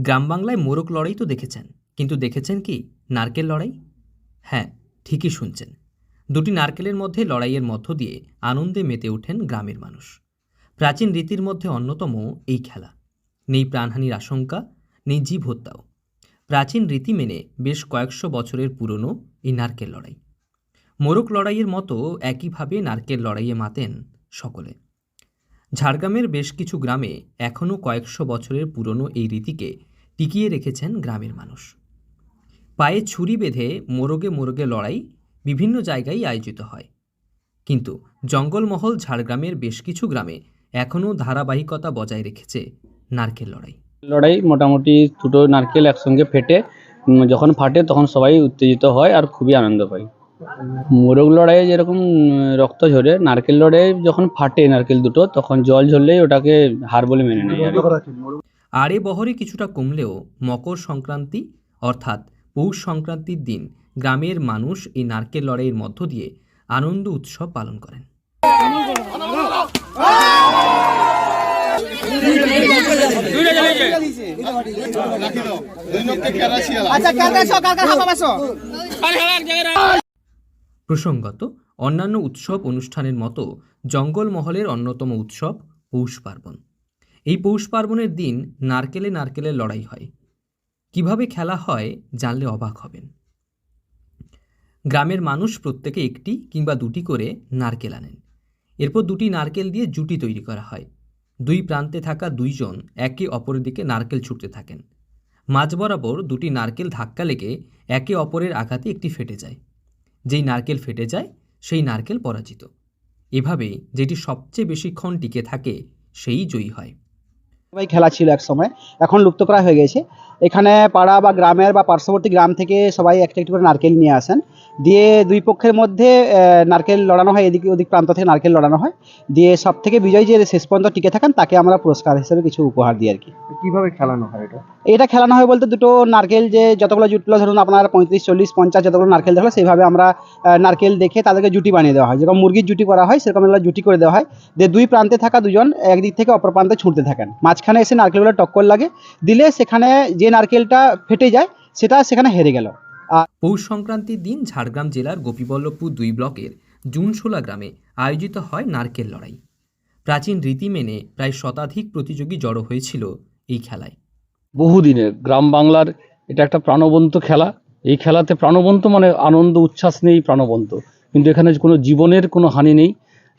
গ্রাম বাংলায় মোরগ লড়াই তো দেখেছেন, কিন্তু দেখেছেন কি নারকেল লড়াই? হ্যাঁ, ঠিকই শুনছেন। দুটি নারকেলের মধ্যে লড়াইয়ের মধ্য দিয়ে আনন্দে মেতে ওঠেন গ্রামের মানুষ। প্রাচীন রীতির মধ্যে অন্যতম এই খেলা। নেই প্রাণহানির আশঙ্কা, নেই জীব হত্যাও। প্রাচীন রীতি মেনে বেশ কয়েকশো বছরের পুরনো এই নারকেল লড়াই। মোরগ লড়াইয়ের মতো একইভাবে নারকেল লড়াইয়ে মাতেন সকলে। ঝাড়গ্রামের বেশ কিছু গ্রামে এখনও কয়েকশো বছরের পুরনো এই রীতিকে টিকিয়ে রেখেছেন গ্রামের মানুষ। পায়ে ছুরি বেঁধে মোরগে মোরগে লড়াই বিভিন্ন জায়গায় আয়োজিত হয়, কিন্তু জঙ্গলমহল ঝাড়গ্রামের বেশ কিছু গ্রামে এখনও ধারাবাহিকতা বজায় রেখেছে নারকেল লড়াই। মোটামুটি দুটো নারকেল একসঙ্গে ফেটে যখন ফাটে তখন সবাই উত্তেজিত হয় আর খুবই আনন্দ পায়। মোরগ লড়াইয়ে যেরকম রক্ত ঝরে, নারকেল লড়াইয়ে যখন ফাটে নারকেল দুটো তখন জল ঝরলেই ওটাকে হার বলে মেনে নেয়। আড়ে বহরে কিছুটা কমলেও মকর সংক্রান্তি অর্থাৎ পৌষ সংক্রান্তির দিন গ্রামের মানুষ এই নারকেল লড়াইয়ের মধ্য দিয়ে আনন্দ উৎসব পালন করেন। প্রসঙ্গত, অন্যান্য উৎসব অনুষ্ঠানের মতো জঙ্গলমহলের অন্যতম উৎসব পৌষ পার্বণ। এই পৌষ পার্বণের দিন নারকেলে নারকেলের লড়াই হয়। কিভাবে খেলা হয় জানলে অবাক হবেন। গ্রামের মানুষ প্রত্যেকে একটি কিংবা দুটি করে নারকেল আনেন। এরপর দুটি নারকেল দিয়ে জুটি তৈরি করা হয়। দুই প্রান্তে থাকা দুইজন একে অপরের দিকে নারকেল ছুটতে থাকেন। মাঝ বরাবর দুটি নারকেল ধাক্কা লেগে একে অপরের আঘাতে একটি ফেটে যায়। যেই নারকেল ফেটে যায় সেই নারকেল পরাজিত। এভাবে যেটি সবচেয়ে বেশিক্ষণ টিকে থাকে সেই জয়ী হয়। সবাই খেলা ছিল এক সময়, এখন লুপ্তপ্রায় হয়ে গেছে। এখানে পাড়া বা গ্রামের বা পার্শ্ববর্তী গ্রাম থেকে সবাই একটা একটু করে নারকেল নিয়ে আসেন, দিয়ে দুই পক্ষের মধ্যে নারকেল লড়ানো হয়, এদিকে ওদিক প্রান্ত থেকে নারকেল লড়ানো হয়, দিয়ে সব থেকে বিজয়ী যে শেষ পর্যন্ত টিকে থাকেন তাকে আমরা পুরস্কার হিসেবে কিছু উপহার দিই আর কি। কিভাবে খেলানো হয় এটা খেলানো হয় বলতে, দুটো নারকেল যে যতগুলো জুটলো, ধরুন আপনার 35, 40, 50 যতগুলো নারকেল দেখলো, সেইভাবে আমরা নারকেল দেখে তাদেরকে জুটি বানিয়ে দেওয়া হয়। যেরকম মুরগির জুটি করা হয় সেরকম এগুলো জুটি করে দেওয়া হয়, দিয়ে দুই প্রান্তে থাকা দুজন একদিক থেকে অপর প্রান্তে ছুটতে থাকেন, মাঝখানে এসে নারকেলগুলো টক্কর লাগে, দিলে সেখানে যে নারকেলটা ফেটে যায় সেটা সেখানে হেরে গেল। পৌষ সংক্রান্তির দিন ঝাড়গ্রাম জেলার গোপীবল্লভপুর 2 ব্লকের জুনশোলা গ্রামে আয়োজিত হয় নারকেল লড়াই। প্রাচীন রীতি মেনে প্রায় শতাধিক প্রতিযোগী জড়ো হয়েছিল এই খেলায়। বহুদিনের গ্রাম বাংলার এটা একটা প্রাণবন্ত খেলা। এই খেলাতে প্রাণবন্ত মানে আনন্দ উচ্ছ্বাস নেই, প্রাণবন্ত, কিন্তু এখানে কোনো জীবনের কোনো হানি নেই।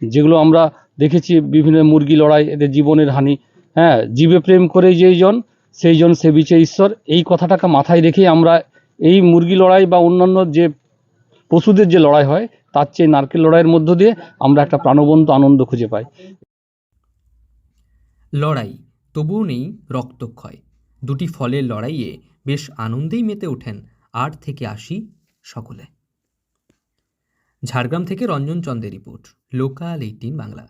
যেগুলো আমরা দেখেছি বিভিন্ন মুরগি লড়াই, এদের জীবনের হানি। হ্যাঁ, জীবে প্রেম করে যেইজন সেইজন সে বিচে ঈশ্বর, এই কথাটাকে মাথায় রেখেই আমরা এই মুরগি লড়াই বা অন্যান্য যে পশুদের যে লড়াই হয় তার চেয়ে নারকেল লড়াইয়ের মধ্য দিয়ে আমরা একটা প্রাণবন্ত আনন্দ খুঁজে পাই। লড়াই, তবুও নেই রক্তক্ষয়। দুটি ফলের লড়াইয়ে বেশ আনন্দেই মেতে ওঠেন 8 থেকে 80 সকলে। ঝাড়গ্রাম থেকে রঞ্জন চন্দ্রের রিপোর্ট, লোকাল 18 বাংলা।